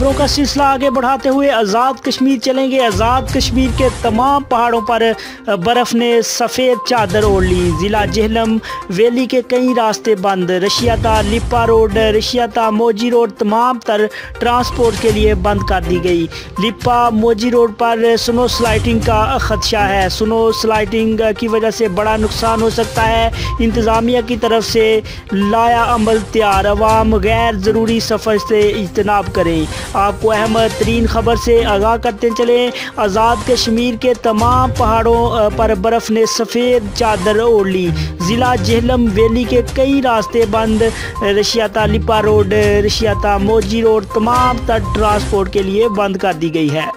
खबरों का सिलसिला आगे बढ़ाते हुए आज़ाद कश्मीर चलेंगे। आज़ाद कश्मीर के तमाम पहाड़ों पर बर्फ़ ने सफ़ेद चादर ओढ़ ली। ज़िला जेहलम वैली के कई रास्ते बंद। रशियाता लिप्पा रोड, रशियाता मोजी रोड तमाम तर ट्रांसपोर्ट के लिए बंद कर दी गई। लिप्पा मोजी रोड पर स्नो स्लाइडिंग का खदशा है। स्नो स्लाइडिंग की वजह से बड़ा नुकसान हो सकता है। इंतज़ामिया की तरफ से लाया अमल तैयार। अवाम गैर ज़रूरी सफ़र से इज्तनाब करें। आपको अहम तरीन खबर से आगाह करते चलें। आज़ाद कश्मीर के तमाम पहाड़ों पर बर्फ़ ने सफ़ेद चादर ओढ़ ली। ज़िला जेहलम वैली के कई रास्ते बंद। रशियाता लिप्पा रोड, रशियाता मोजी रोड तमाम तर ट्रांसपोर्ट के लिए बंद कर दी गई है।